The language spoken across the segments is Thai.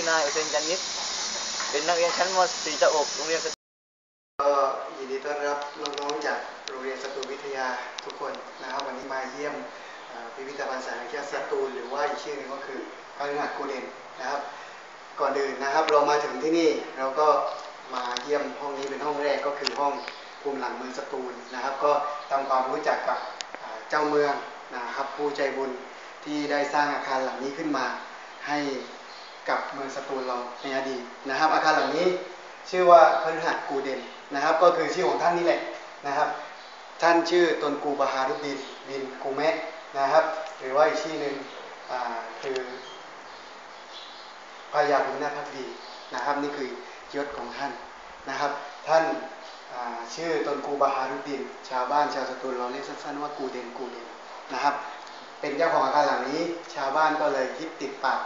อนายอุเทนจันยิตเป็นนักเรียนชั้นม .4 จะอกโรงเรียนก็ยินดีต้อนรับน้องๆจากโรงเรียนสตูลวิทยาทุกคนนะครับวันนี้มาเยี่ยมพิพิธภัณฑ์สารคดีสตูลหรือว่าอีกชื่อหนึ่งก็คือพฤหัสกูเดนนะครับก่อนอื่นนะครับเรามาถึงที่นี่เราก็มาเยี่ยมห้องนี้เป็นห้องแรกก็คือห้องภูมิหลังเมืองสตูลนะครับก็ทำความรู้จักกับเจ้าเมืองนะครับผู้ใจบุญที่ได้สร้างอาคารหลังนี้ขึ้นมาให้กับเมืองสตูลเราในอดีตนะครับอาคารหลังนี้ชื่อว่าพฤหัสกูเดนนะครับก็คือชื่อของท่านนี่แหละนะครับท่านชื่อตนกูบาฮารุดดินบินกูเมะนะครับหรือว่าอีกชื่อหนึ่งคือพญาบุญนาคภักดีนะครับนี่คือยศของท่านนะครับท่านชื่อตนกูบาฮารุดดินชาวบ้านชาวสตูลเราเรียกสั้นๆว่ากูเดนนะครับเป็นเจ้าของอาคารหลังนี้ชาวบ้านก็เลยคิดติดปาก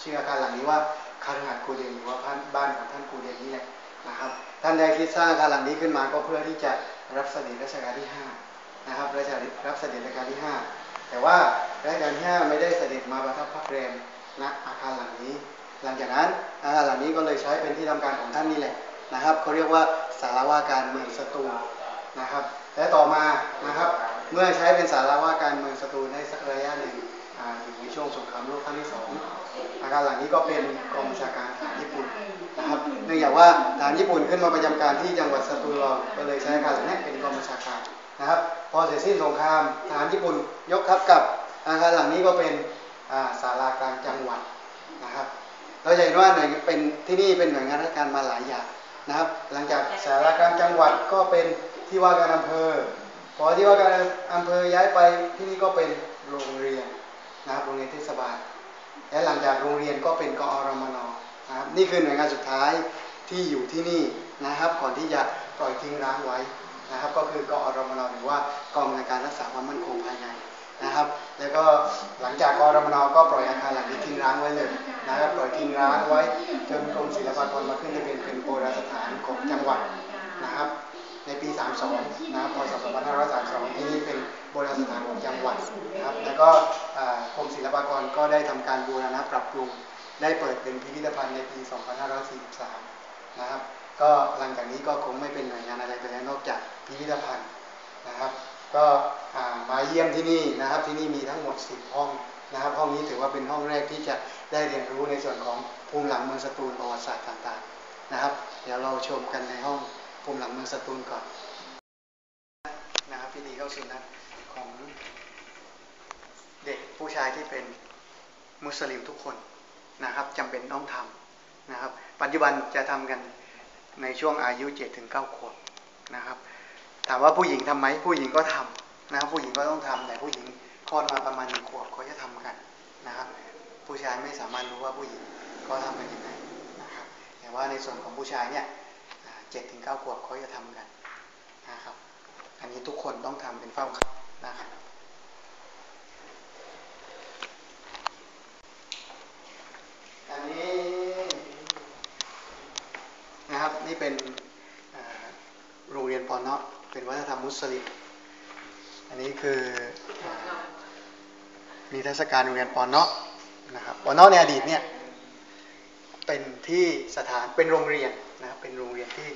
ชื่ออาคารหลังนี้ว่าคฤหาสน์กูเดนหรือว่าบ้านของท่านกูเดนนี่แหละนะครับท่านได้คิดสร้างอาคารหลังนี้ขึ้นมาก็เพื่อที่จะรับเสด็จรัชกาลที่5นะครับรับเสด็จรัชกาลที่5แต่ว่ารัชกาลที่5ไม่ได้เสด็จมาประทับพักแรมณอาคารหลังนี้หลังจากนั้นอาคารหลังนี้ก็เลยใช้เป็นที่ทำการของท่านนี่แหละนะครับเขาเรียกว่าศาลาว่าการเมืองสตูลนะครับและต่อมานะครับเมื่อใช้เป็นศาลาว่าการเมืองสตูลได้สักระยะหนึ่งอยู่ในช่วงสงครามโลกครั้งที่2อาคารหลังนี้ก็เป็นกองบัญชาการทหารญี่ปุ่นนะครับเนื่องจากว่าทหารญี่ปุ่นขึ้นมาประจำการที่จังหวัดสตูลเราก็เลยใช้อาคารหลังนี้เป็นกองบัญชาการนะครับพอเสร็จสิ้นสงครามทหารญี่ปุ่นยกทัพกลับอาคารหลังนี้ก็เป็นศาลากลางจังหวัดนะครับเราจะเห็นว่าเป็นที่นี่เป็นหน่วยงานราชการมาหลายอย่างนะครับหลังจากศาลากลางจังหวัดก็เป็นที่ว่าการอำเภอพอที่ว่าการอำเภอย้ายไปที่นี่ก็เป็นโรงเรียนนะครับโรงเรียนเทศบาลและหลังจากโรงเรียนก็เป็นกอรมนนะครับนี่คือหน่วยงานสุดท้ายที่อยู่ที่นี่นะครับก่อนที่จะปล่อยทิ้งร้างไว้นะครับก็คือกอรมนหรือว่ากองบัญชาการรักษาความมั่นคงภายในนะครับแล้วก็หลังจากกอรมนก็ปล่อยอาคารหลังนี้ทิ้งร้างไว้เลยนะครับปล่อยทิ้งร้างไว้จนกรมศิลปากรมาขึ้นทะเบียนเป็นโบราณสถานของจังหวัดนะครับในปี32นะครับพศ2532ที่นี่เป็นโบราณสถานของจังหวัดนะครับแล้วก็กรมศิลปากรก็ได้ทำการบูรณะปรับปรุงได้เปิดเป็นพิพิธภัณฑ์ในปี2543นะครับก็หลังจากนี้ก็คงไม่เป็นหน่วยงานอะไรไปแล้วนอกจากพิพิธภัณฑ์นะครับก็มาเยี่ยมที่นี่นะครับที่นี่มีทั้งหมด10ห้องนะครับห้องนี้ถือว่าเป็นห้องแรกที่จะได้เรียนรู้ในส่วนของภูมิหลังเมืองสตูลประวัติศาสตร์ต่างๆนะครับเดี๋ยวเราชมกันในห้องภูมิหลังเมืองสตูลก่อนนะครับพิธีเข้าสุนัตของเด็กผู้ชายที่เป็นมุสลิมทุกคนนะครับจำเป็นต้องทำนะครับปัจจุบันจะทำกันในช่วงอายุ 7-9 ขวบนะครับถามว่าผู้หญิงทำไหมผู้หญิงก็ทำนะครับผู้หญิงก็ต้องทำแต่ผู้หญิงคลอดมาประมาณ1 ขวบเขาจะทำกันนะครับผู้ชายไม่สามารถรู้ว่าผู้หญิงเขาทำกันยังไงนะครับแต่ว่าในส่วนของผู้ชายเนี่ย7-9 ขวบเขาจะทำกันนะครับอันนี้ทุกคนต้องทำเป็นเฝ้านะครับอันนี้นะครับนี่เป็นโรงเรียนปอนเนาะเป็นวัฒนธรรมมุสลิมอันนี้คือนิทรรศการโรงเรียนปอนเนาะนะครับปอนเนาะในอดีตเนี่ยเป็นที่สถานเป็นโรงเรียนนะครับเป็นโรงเรียนที่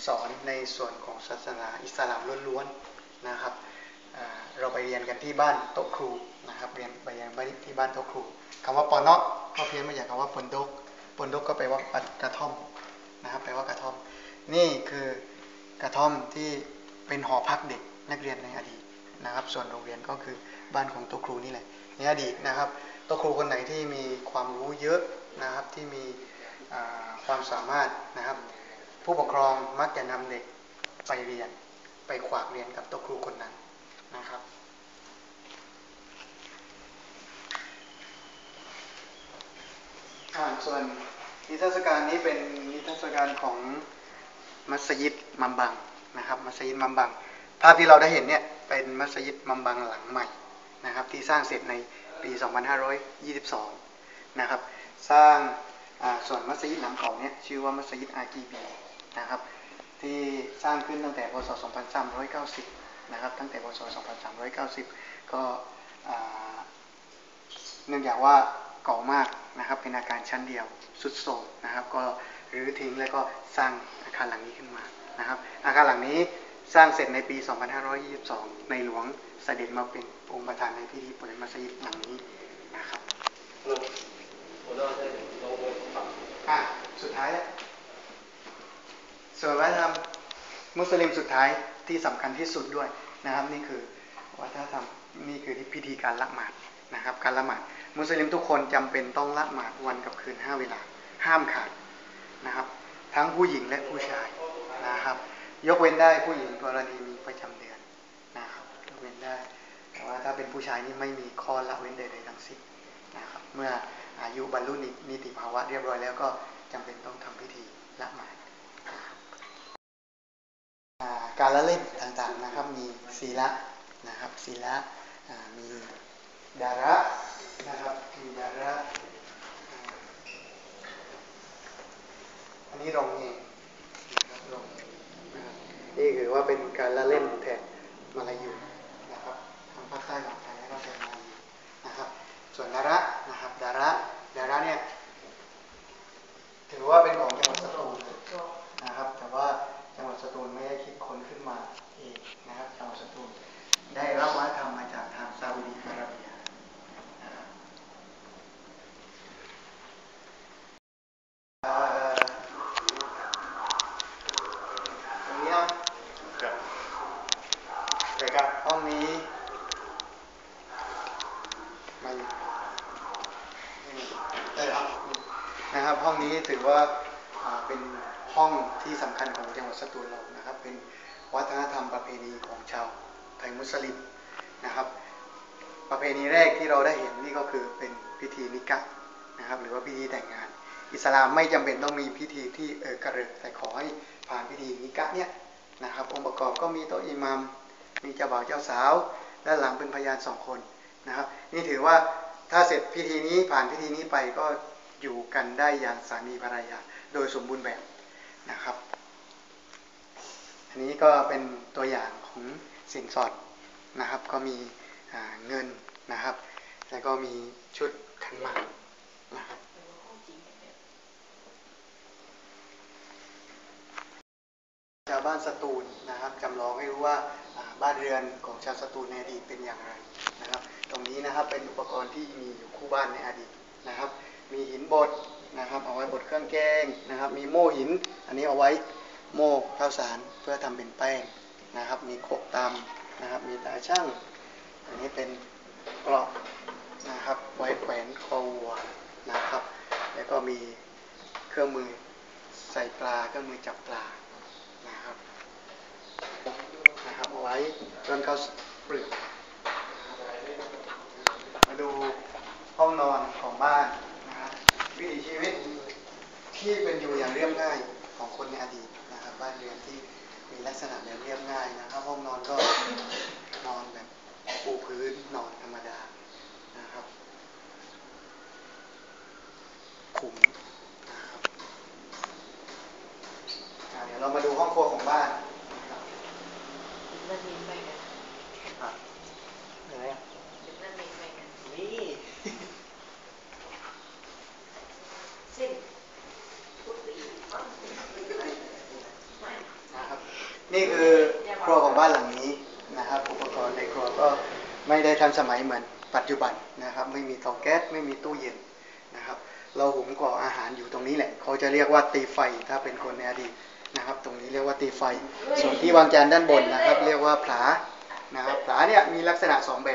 สอนในส่วนของศาสนาอิสลามล้วนๆนะครับเราไปเรียนกันที่บ้านโต๊ะครูนะครับเรียนไปที่บ้านโต๊ะครูคำว่าปอนเนาะก็เพี้ยนมาจากคำว่าปนดกก็แปลว่ากระท่อมนะครับแปลว่ากระท่อมนี่คือกระท่อมที่เป็นหอพักเด็กนักเรียนในอดีตนะครับส่วนโรงเรียนก็คือบ้านของโต๊ะครูนี่แหละในอดีตนะครับโต๊ะครูคนไหนที่มีความรู้เยอะนะครับที่มีความสามารถนะครับผู้ปกครองมักจะนำเด็กไปเรียนไปขวากเรียนกับโต๊ะครูคนนั้นนะครับส่วนนิทรรศการนี้เป็นนิทรรศการของมัสยิดมัมบังนะครับมัสยิดมัมบังภาพที่เราได้เห็นเนี่ยเป็นมัสยิดมัมบังหลังใหม่นะครับที่สร้างเสร็จในปี2522นะครับสร้างส่วนมัสยิดหลังเก่าเนี่ยชื่อว่ามัสยิดอากีบีนะครับที่สร้างขึ้นตั้งแต่พศ2390นะครับตั้งแต่พศ2390ก็เนื่องจากว่า เก่ามากนะครับเป็นอาคารชั้นเดียวสุดโทรมนะครับก็รื้อทิ้งแล้วก็สร้างอาคารหลังนี้ขึ้นมานะครับอาคารหลังนี้สร้างเสร็จในปี 2522 ในหลวงเสด็จมาเป็นองค์ประธานในพิธีเปิดมัสยิดหลังนี้นะครับสุดท้ายแล้วส่วนวัฒนธรรมมุสลิมสุดท้ายที่สำคัญที่สุดด้วยนะครับนี่คือวัฒนธรรมนี่คือพิธีการละหมาดนะครับการละหมาดมุสลิมทุกคนจำเป็นต้องละหมาดวันกับคืน5 เวลาห้ามขาดนะครับทั้งผู้หญิงและผู้ชายนะครับยกเว้นได้ผู้หญิงกรณีมีประจำเดือนนะครับยกเว้นได้แต่ว่าถ้าเป็นผู้ชายนี่ไม่มีข้อละเว้นใดๆทั้งสิ้นนะครับเมื่ออายุบรรลุนิติภาวะเรียบร้อยแล้วก็จำเป็นต้องทำพิธีละหมาดการละเล่นต่างๆนะครับมีศีละนะครับศีละมีดาระนะครับมีดาระอันนี้รองเองนะครับรองนี่คือว่าเป็นการละเล่นแทนมาลายูนะครับทางภาคใต้ของไทยแล้วก็แทนมาลายูนะครับส่วนดาระนะครับดาระเนี่ยถือว่าเป็นของจังหวัดสตูลนะครับแต่ว่าจังหวัดสตูลไม่ได้คิดค้นขึ้นมาเองนะครับจังหวัดสตูลได้รับวัฒนธรรมมาจากทางซาอุดิอาระเบียนะครับตรงนี้เนาะแต่กับห้องนี้มันนะครับห้องนี้ถือว่าเป็นห้องที่สำคัญของจังหวัดสตูลเรานะครับเป็นวัฒนธรรมประเพณีของชาวไทยมุสลิมนะครับประเพณีแรกที่เราได้เห็นนี่ก็คือเป็นพิธีนิกะห์นะครับหรือว่าพิธีแต่งงานอิสลามไม่จำเป็นต้องมีพิธีที่กระเริกแต่ขอให้ผ่านพิธีนิกะห์เนี่ยนะครับองค์ประกอบก็มีโต๊ะอิหมัมมีเจ้าบ่าวเจ้าสาวด้านหลังเป็นพยาน2 คนนะครับนี่ถือว่าถ้าเสร็จพิธีนี้ผ่านพิธีนี้ไปก็อยู่กันได้อย่างสามีภรรยาโดยสมบูรณ์แบบนะครับอันนี้ก็เป็นตัวอย่างของสินสอดนะครับก็มีเงินนะครับแล้วก็มีชุดขันหมากนะครับชาวบ้านสตูลนะครับจำลองให้รู้ว่าบ้านเรือนของชาวสตูลในอดีตเป็นอย่างไรนะครับตรงนี้นะครับเป็นอุปกรณ์ที่มีอยู่คู่บ้านในอดีตนะครับมีหินบดนะครับเอาไว้บดเครื่องแกงนะครับมีโม่หินอันนี้เอาไว้โม่ข้าวสารเพื่อทำเป็นแป้งนะครับมีโขกตำนะครับมีตาช่างอันนี้เป็นกรอบนะครับไว้แขวนคอวัวนะครับแล้วก็มีเครื่องมือใส่ปลาเครื่องมือจับปลานะครับเอาไว้ร่อนข้าวเปลือกมาดูห้องนอนของบ้านนะครับวิถีชีวิตที่เป็นอยู่อย่างเรียบง่ายของคนในอดีตนะครับบ้านเรือนที่มีลักษณะแบบเรียบง่ายนะครับห้องนอนก็นอนแบบปูพื้นนอนธรรมดานะครับขุมนะครับเดี๋ยวเรามาดูห้องครัวของบ้านนั่นมีไปกันไหนอ่ะนั่นมีไปกันนี่สิ้นนะครับนี่คือครัวของบ้านหลังนี้นะครับอุปกรณ์ในครัวก็ไม่ได้ทันสมัยเหมือนปัจจุบันนะครับไม่มีเตาแก๊สไม่มีตู้เย็นนะครับเราหุงก่ออาหารอยู่ตรงนี้แหละเขาจะเรียกว่าตีไฟถ้าเป็นคนในอดีตนะครับตรงนี้เรียกว่าตีไฟส่วนที่วางจานด้านบนนะครับเรียกว่าผลานะครับผลาเนี่ยมีลักษณะ2 แบ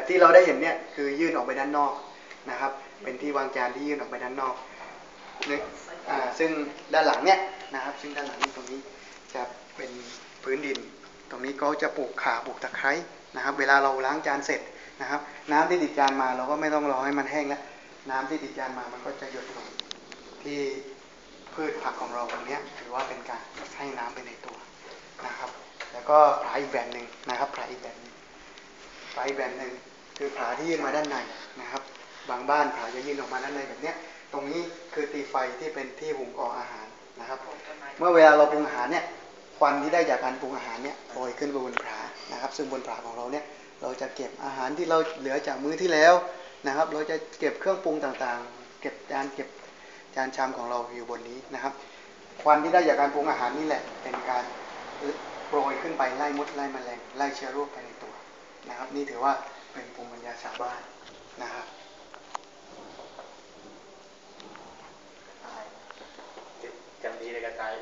บที่เราได้เห็นเนี่ยคือยื่นออกไปด้านนอกนะครับเป็นที่วางจานที่ยื่นออกไปด้านนอกซึ่งด้านหลังเนี่ยนะครับซึ่งด้านหลังตรงนี้จะเป็นพื้นดินตรงนี้เขาจะปลูกข่าปลูกตะไคร้นะครับเวลาเราล้างจานเสร็จนะครับน้ำที่ติดจานมาเราก็ไม่ต้องรอให้มันแห้งแล้วน้ำที่ติดจานมามันก็จะหยดลงที่พืชผักของเราตรงนี้ถือว่าเป็นการให้น้ำไปในตัวนะครับแล้วก็ผาอีกแบบหนึ่งนะครับผาอีกแบบหนึ่งคือผาที่ยื่นมาด้านในนะครับบางบ้านผาจะยื่นออกมาด้านในแบบนี้ตรงนี้คือตีไฟที่เป็นที่หุงก่ออาหารนะครับเมื่อเวลาเราปรุงอาหารเนี่ยควันที่ได้จากการปรุงอาหารเนี่ยลอยขึ้นบนผานะครับซึ่งบนผาของเราเนี่ยเราจะเก็บอาหารที่เราเหลือจากมื้อที่แล้ว นะครับเราจะเก็บเครื่องปรุงต่างๆเก็บจานชามของเราอยู่บนนี้นะครับควันที่ได้จากการปรุงอาหารนี่แหละเป็นการโปรยขึ้นไปไล่มดไล่แมลงไล่เชื้อโรคภายในตัวนะครับนี่ถือว่าเป็นภูมิปัญญาชาวบ้านนะครับจำดีเลยกระจาย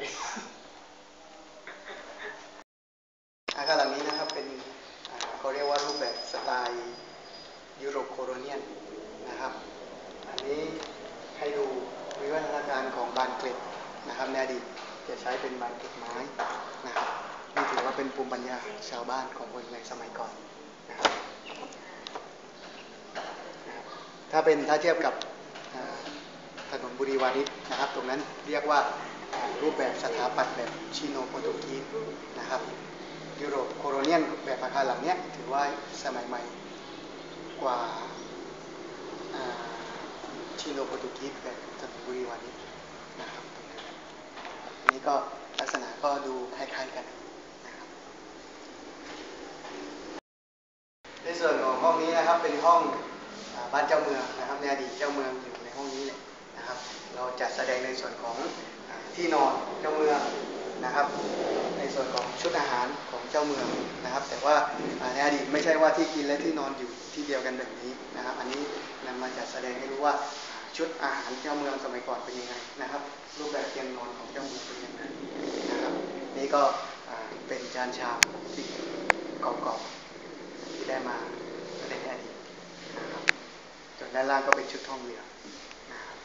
อาคารหลังนี้นะครับเป็นเขาเรียกว่ารูปแบบสไตล์ยุโรปโคโลเนียลนะครับอันนี้ให้ดูวิวัฒนาการของบานเกล็ดนะครับในอดีตจะใช้เป็นบานเกล็ดไม้นะครับนี่ถือว่าเป็นภูมิปัญญาชาวบ้านของคนในสมัยก่อนนะครับถ้าเทียบกับถนนบุรีวานิชนะครับตรงนั้นเรียกว่ารูปแบบสถาปัตย์แบบชิโนโปรตุกีสนะครับยุโรปโคโลเนียลแบบอาคารหลังนี้ถือว่าสมัยใหม่กว่าชิโนโปรตุกีสแบบถนนบุรีวานิชนะครับอันนี้ก็ลักษณะก็ดูคล้ายๆกันนะครับในส่วนของห้องนี้นะครับเป็นห้องบ้านเจ้าเมืองนะครับในอดีตเจ้าเมืองอยู่ในห้องนี้เลยนะครับเราจัดแสดงในส่วนของที่นอนเจ้าเมืองนะครับในส่วนของชุดอาหารของเจ้าเมืองนะครับแต่ว่าในอดีตไม่ใช่ว่าที่กินและที่นอนอยู่ที่เดียวกันแบบนี้นะครับอันนี้นำมาจัดแสดงให้รู้ว่าชุดอาหารเจ้าเมืองสมัยก่อนเป็นยังไงนะครับรูปแบบเตียงนอนของเจ้าเมืองเป็นยังไงนะครับนี่ก็เป็นจานชามที่เก่าๆที่ได้มาแสดงในอดีตนะครับส่วนด้านล่างก็เป็นชุดทองเหลืองนะครับ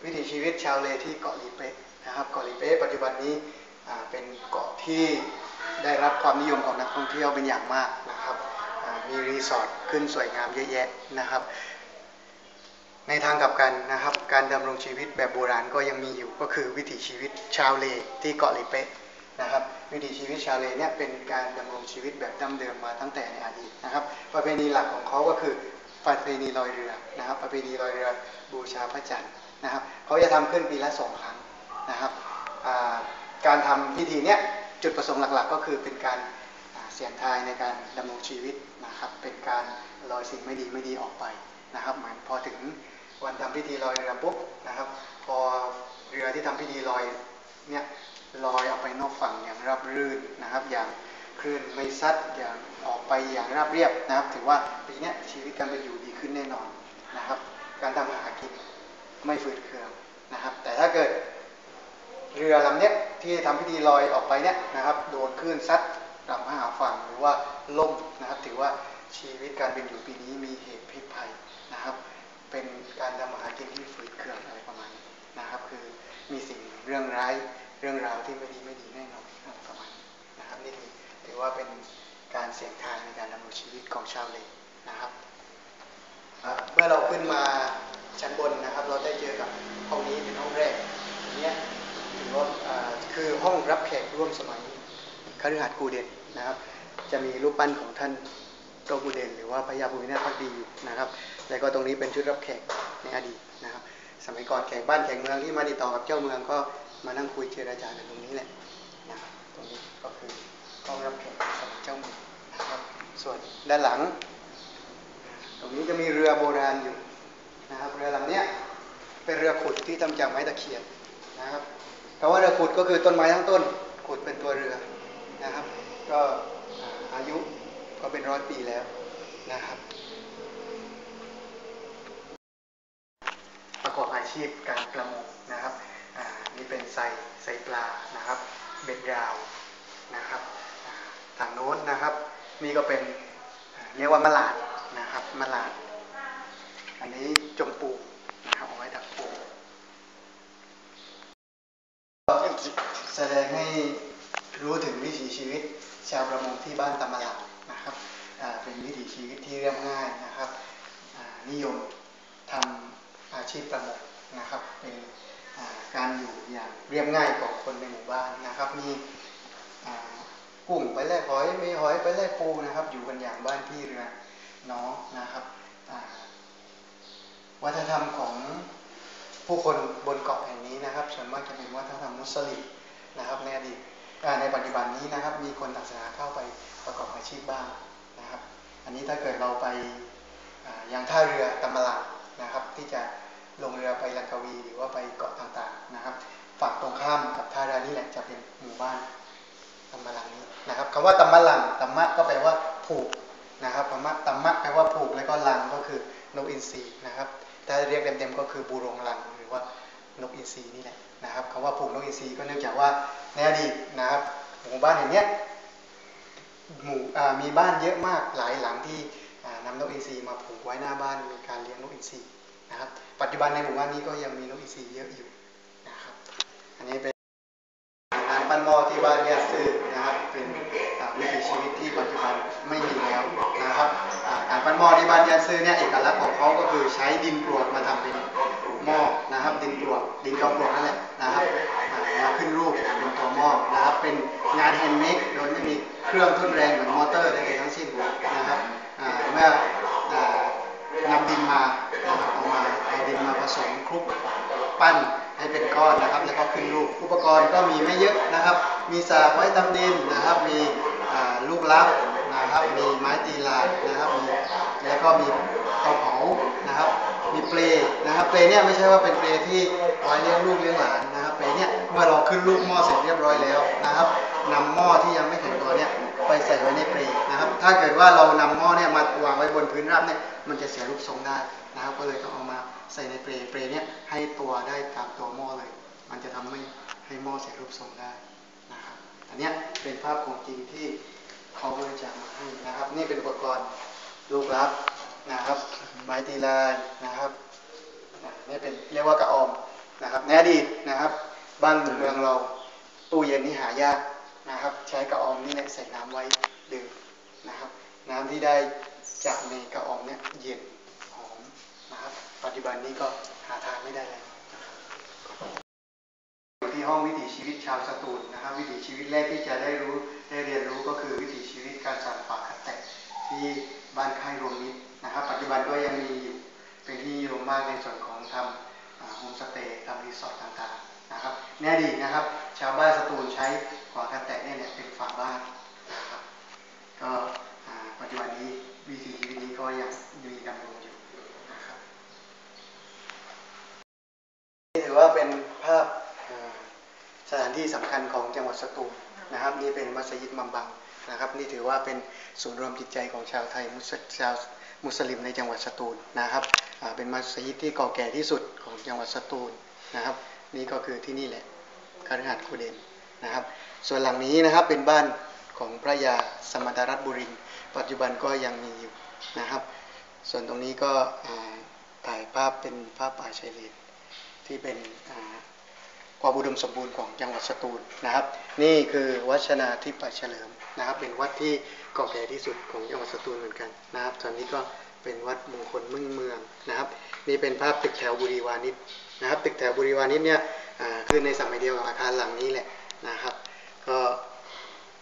วิถีชีวิตชาวเลที่เกาะลีเป๊ะนะครับเกาะลีเป๊ะปัจจุบันนี้เป็นเกาะที่ได้รับความนิยมของนักท่องเที่ยวเป็นอย่างมากนะครับมีรีสอร์ทขึ้นสวยงามเยอะแยะนะครับในทางกลับกันนะครับการดำรงชีวิตแบบโบราณก็ยังมีอยู่ก็คือวิถีชีวิตชาวเลที่เกาะลีเป๊ะนะครับวิถีชีวิตชาวเลเนี่ยเป็นการดำรงชีวิตแบบดั้งเดิมมาตั้งแต่ในอดีตนะครับประเพณีหลักของเขาก็คือประเพณีลอยเรือนะครับประเพณีลอยเรือบูชาพระจันทร์นะครับเขาจะทำขึ้นปีละ2 ครั้งนะครับการทำพิธีเนี้ยจุดประสงค์หลักๆก็คือเป็นการเสี่ยงทายในการดำรงชีวิตนะครับเป็นการลอยสิ่งไม่ดีออกไปนะครับเหมือนพอถึงวันทำพิธีลอยเรือปุ๊บนะครับพอเรือที่ทำพิธีลอยเนี่ยลอยออกไปนอกฝั่งอย่างราบรื่นนะครับอย่างคลื่นไม่ซัดอย่างออกไปอย่างราบเรียบนะครับถือว่าปีนี้ชีวิตการเป็นอยู่ดีขึ้นแน่นอนนะครับการทำหากินไม่ฝืดเคืองนะครับแต่ถ้าเกิดเรือลำเนี้ยที่ทำพิธีลอยออกไปเนี่ยนะครับโดนคลื่นซัดกลับมาหาฝั่งหรือว่าล่มนะครับถือว่าชีวิตการเป็นอยู่ปีนี้มีเหตุพิษภัยนะครับเป็นการทำหากินที่ฝืดเคืองอะไรประมาณนี้นะครับคือมีสิ่งเรื่องร้ายเรื่องราวที่ไม่ดีแน่นอนอะไรประมาณนี้นะครับนี่ถือว่าเป็นการเสี่ยงทายในการดำรงชีวิตของชาวเลนะครับเมื่อเราขึ้นมาชั้นบนนะครับเราได้เจอกับห้องนี้เป็นห้องแรกอันนี้ถือว่าคือห้องรับแขกร่วมสมัยคฤหัสถ์กูเดนนะครับจะมีรูปปั้นของท่านโตกูเดนหรือว่าพญาภูมินาถภักดีอยู่นะครับแล้วก็ตรงนี้เป็นชุดรับแขกในอดีตนะครับสมัยก่อนแขกบ้านแขกเมืองที่มาติดต่อกับเจ้าเมืองก็มานั่งคุยเจรจากันตรงนี้แหละนะครับตรงนี้ก็คือห้องรับแขกสมัยเจ้าเมืองนะครับส่วนด้านหลังตรงนี้จะมีเรือโบราณอยู่นะครับเรือลำนี้เป็นเรือขุดที่ทำจากไม้ตะเคียนนะครับคำว่าเรือขุดก็คือต้นไม้ทั้งต้นขุดเป็นตัวเรือนะครับก็อายุก็เป็น100 ปีแล้วนะครับประกอบอาชีพการประมงนะครับนี่เป็นไซปลานะครับเบ็ดยาวนะครับทางโน้นนะครับนี่ก็เป็นเรียกว่ามะลาดนะครับมะลาดอันนี้จมปูนะครับเอาไว้ดักปูแสดงให้รู้ถึงวิถีชีวิตชาวประมงที่บ้านตำมะลาดนะครับเป็นวิถีชีวิตที่เรียบง่ายนะครับนิยมทำอาชีพประมงนะครับเป็นการอยู่อย่างเรียบง่ายของคนในหมู่บ้านนะครับมีกุ้งไปแล่หอยมีหอยไปแล่ปูนะครับอยู่กันอย่างบ้านพี่เรือนน้องนะครับวัฒนธรรมของผู้คนบนเกาะแห่งนี้นะครับส่วนมากจะเป็นวัฒนธรรมมุสลิมนะครับในอดีต ในปัจจุบันนี้นะครับมีคนต่างศาสนาเข้าไปประกอบอาชีพบ้างนะครับอันนี้ถ้าเกิดเราไปยังท่าเรือตำมะลังนะครับที่จะลงเรือไปลังกาวีหรือว่าไปเกาะต่างๆนะครับฝั่งตรงข้ามกับท่าเรือนี่แหละจะเป็นหมู่บ้านตำมะลังนี้นะครับคำว่าตำมะลังตำมะก็แปลว่าผูกนะครับคำว่าตำมะแปลว่าผูกแล้วก็ลังก็คือนกอินทรีนะครับถ้าเรียกเต็มๆก็คือบูรงลังหรือว่านกอินทรีนี่แหละนะครับคำว่าผูกนกอินทรีก็เนื่องจากว่าในอดีตนะครับหมู่บ้านแห่งนี้มีบ้านเยอะมากหลายหลังที่นำนกอินทรีมาผูกไว้หน้าบ้านมีการเลี้ยงนกอินทรีนะครับปัจจุบันในหมู่บ้านนี้ก็ยังมีนกอินทรีเยอะอยู่นะครับอันนี้เป็นการปั้นหม้อที่บ้านยาซื่อนะครับเป็นวิถีชีวิตที่ปัจจุบันไม่มีแล้วนะครับการปั้นหม้อที่บ้านยาซื่อเนี่ยเอกลักษณ์ของเขาก็คือใช้ดินกรวดมาทำเป็นหม้อนะครับดินกรวดดินเกากรวดนั่นแหละนะครับมาขึ้นรูปเป็นตัวหม้อนะครับเป็นงานแฮนด์เมดโดยไม่มีเครื่องทุ่นแรงเหมือนมอเตอร์ใดๆทั้งสิ้นนะครับเมื่อนำดินมาเอาดินมาผสมคลุกปั้นให้เป็นก้อนนะครับแล้วก็ขึ้นรูปอุปกรณ์ก็มีไม่เยอะนะครับมีสากไว้ทำดินนะครับมีลูกลับนะครับมีไม้ตีลายนะครับแล้วก็มีเตาเผานะครับมีเปลนะครับเปลเนี่ยไม่ใช่ว่าเป็นเปลที่ไว้เลี้ยงลูกเลี้ยงหลานนะครับเปลเนี่ยเมื่อเราขึ้นลูกหม้อเสร็จเรียบร้อยแล้วนะครับนำหม้อที่ยังไม่แข็งตัวเนี่ยไปใส่ไว้ในเปลนะครับถ้าเกิดว่าเรานำหม้อเนี่ยมาวางไว้บนพื้นราบเนี่ยมันจะเสียรูปทรงได้นะครับก็เลยต้องเอามาใส่ในเปลเนี่ยให้ตัวได้ตามตัวหม้อเลยมันจะทำให้หม้อเสียรูปทรงได้นะครับอันนี้เป็นภาพของจริงที่เขาบริจาคมาให้นะครับนี่เป็นอุปกรณ์ลูกลับนะครับไม้ตีลายนะครับนี่เป็นเรียกว่ากระออมนะครับในอดีตนะครับบ้านเมืองเราตู้เย็นนี่หายากนะครับใช้กระออมนี่แหละใส่น้ำไว้ดื่มนะครับน้ำที่ได้จากในกระออมเนี่ยเย็นหอมนะครับปัจจุบันนี้ก็หาทานไม่ได้แล้วที่ห้องวิถีชีวิตชาวสตูลนะครับวิถีชีวิตแรกที่จะได้เรียนรู้ก็คือวิถีชีวิตการสั่งฝากขัดแต่ที่บ้านค่ายรวมมิตรนะครับปัจจุบันก็ยังมีอยู่เป็นที่นิยมมากในส่วนของทำโฮมสเตย์ทำรีสอร์ทต่างๆนะครับในอดีตนะครับชาวบ้านสตูลใช้ฝาขัดแต่เนี่ยเป็นฝาบ้านนะครับก็ปัจจุบันนี้วิถีชีวิตนี้ก็ยังมีดำรงอยู่นะครับนี่ถือว่าเป็นภาพสถานที่สำคัญของจังหวัดสตูลนะครับนี่เป็นมัสยิดมัมบังนะครับนี่ถือว่าเป็นศูนย์รวมจิตใจของชาวไทยชาวมุสลิมในจังหวัดสตูลนะครับเป็นมัสยิดที่เก่าแก่ที่สุดของจังหวัดสตูลนะครับนี่ก็คือที่นี่แหละคฤหาสน์กูเดนนะครับส่วนหลังนี้นะครับเป็นบ้านของพระยาสมณรัตน์บุรินทร์ปัจจุบันก็ยังมีอยู่นะครับส่วนตรงนี้ก็ถ่ายภาพเป็นภาพป่าชายเลนที่เป็นความอุดมสมบูรณ์ของจังหวัดสตูลนะครับนี่คือวัดชนาธิปัตย์เฉลิมนะครับเป็นวัดที่เก่าแก่ที่สุดของจังหวัดสตูลเหมือนกันนะครับตอนนี้ก็เป็นวัดมงคลเมืองนะครับนี่เป็นภาพตึกแถวบุรีวานิชนะครับตึกแถวบุรีวานิชเนี่ยคือในสมัยเดียวกับอาคารหลังนี้แหละนะครับก็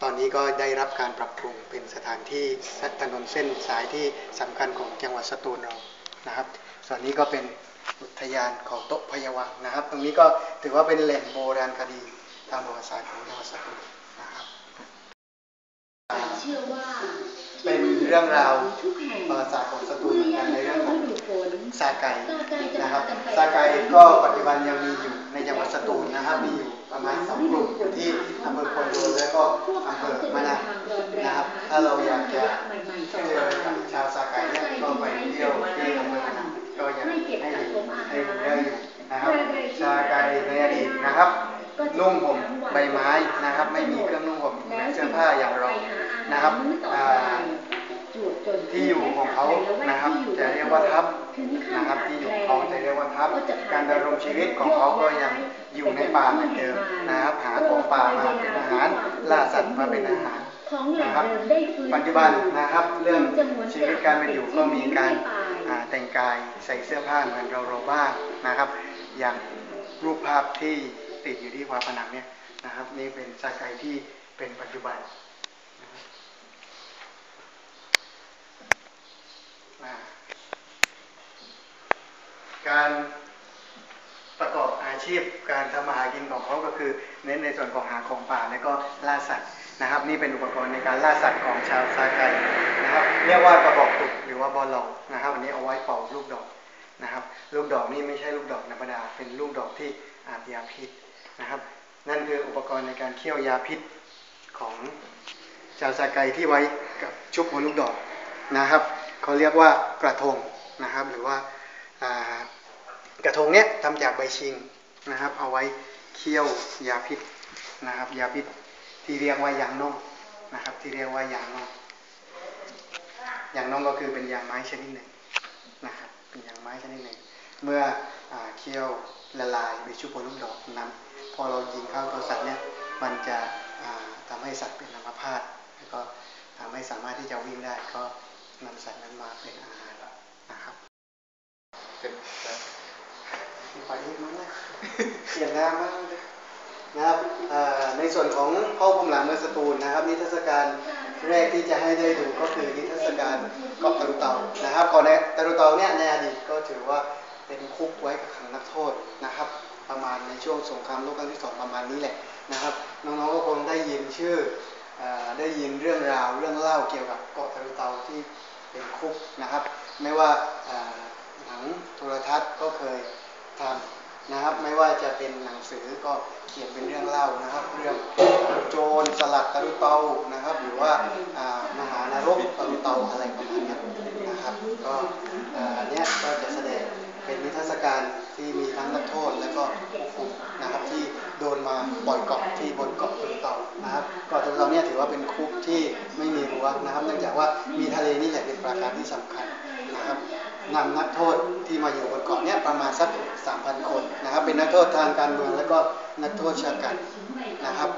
ตอนนี้ก็ได้รับการปรับปรุงเป็นสถานที่ถนนเส้นสายที่สำคัญของจังหวัดสตูลเรานะครับส่วนนี้ก็เป็นอุทยานเขาโต๊ะพยาวังนะครับตรงนี้ก็ถือว่าเป็นแหล่งโบราณคดีทางประวัติศาสตร์ของจังหวัดสตูลนะครับเชื่อว่าเป็นเรื่องราวประวัติศาสตร์ของสตูลเหมือนกันในเรื่องของซาไก่นะครับซาไก่ก็ปัจจุบันยังมีอยู่ในจังหวัดสตูลนะครับมีอยู่ประมาณ2 กลุ่มอยู่ที่อำเภอโพนโดนและก็อำเภอมะนาวนะครับถ้าเราอยากจะเจอชาวซาไก่เนี่ยก็ไปเที่ยวที่อำเภอมะนาวก็ยังให้ดูได้อยู่นะครับชาไก่ในอดีตนะครับนุ่งห่มใบไม้นะครับไม่มีเครื่องนุ่งห่มเสื้อผ้าอย่างเรานะครับที่อยู่ของเขานะครับจะเรียกว่าทัพนะครับที่อยู่เขาจะเรียกว่าทัพการดำรงชีวิตของเขาก็ยังอยู่ในป่าเหมือนเดิมนะครับหาของป่ามาเป็นอาหารล่าสัตว์มาเป็นอาหารนะครับปัจจุบันนะครับเรื่องชีวิตการเป็นอยู่ก็มีการแต่งกายใส่เสื้อผ้าเหมือนเราบ้างนะครับอย่างรูปภาพที่ติดอยู่ที่ฝาผนังเนี่ยนะครับนี่เป็นซาไกที่เป็นปัจจุบันการประกอบอา อาชีพการทำมาหากินของเขาก็คือเน้นในส่วนของหาของป่าและก็ล่าสัตว์นะครับนี่เป็นอุปกรณ์ในการล่าสัตว์ของชาวซาไกนะครับเรียกว่ากระบอกตุกหรือว่าบอลลองนะครับอันนี้เอาไว้เป่าลูกดอกนะครับลูกดอกนี่ไม่ใช่ลูกดอกธรรมดาเป็นลูกดอกที่อาบยาพิษนะครับนั่นคืออุปกรณ์ในการเคี่ยวยาพิษของชาวซาไกที่ไว้กับชุบหัวลูกดอกนะครับเขาเรียกว่ากระทงนะครับหรือว่ากระทงเนี้ยทำจากใบชิงนะครับเอาไว้เคี่ยวยาพิษนะครับยาพิษที่เรียกว่ายางน่องนะครับที่เรียกว่ายางน่องยางน่องก็คือเป็นยางไม้ชนิดหนึ่งนะครับเป็นยางไม้ชนิดหนึ่งเมื่อเคี่ยวละลายไปชุบหัวลูกดอกนั้นพอเรายิงเข้าตัวสัตว์เนี่ยมันจะทำให้สัตว์เป็นอัมพาตแล้วก็ทำให้สามารถที่จะวิ่งได้ก็นำสัตว์นั้นมาเป็นอาหารนะครับเป็นไฟนิดมั้งนะเสียงน้ำมากเลยนะครับในส่วนของพ่อภูมิหลังเมืองสตูลนะครับนิทรรศการแรกที่จะให้ได้ดูก็คือนิทรรศการเกาะตะลุเตานะครับก่อนในตะลุเตาเนี่ยในอดีตก็ถือว่าเป็นคุกไว้กับขังนักโทษนะครับประมาณในช่วงสงครามโลกครั้งที่2ประมาณนี้แหละนะครับน้องๆก็คงได้ยินชื่อได้ยินเรื่องราวเรื่องเล่าเกี่ยวกับเกาะตะลุเตาที่เป็นคุกนะครับไม่ว่าหนังโทรทัศน์ก็เคยทำนะครับไม่ว่าจะเป็นหนังสือก็เขียนเป็นเรื่องเล่านะครับเรื่องโจรสลัดตะลุเตานะครับหรือว่ามหานรกตะลุเตาอะไรประมาณนี้นะครับก็อันนี้ก็จะแสดงเป็นนิทรรศการที่มีทั้งนักโทษและก็ผู้คุมนะครับที่โดนมาปล่อยเกาะที่บนเกาะตะลุเตานะครับเกาะตะลุเตาเนี่ยถือว่าเป็นคุกที่ไม่มีรั้วนะครับเนื่องจากว่ามีทะเลนี่แหละเป็นประการที่สำคัญนะครับนำนักโทษที่มาอยู่บนเกาะเนี้ยประมาณสัก 3,000 คนนะครับเป็นนักโทษทางการเมืองและก็นักโทษชะกันนะครับ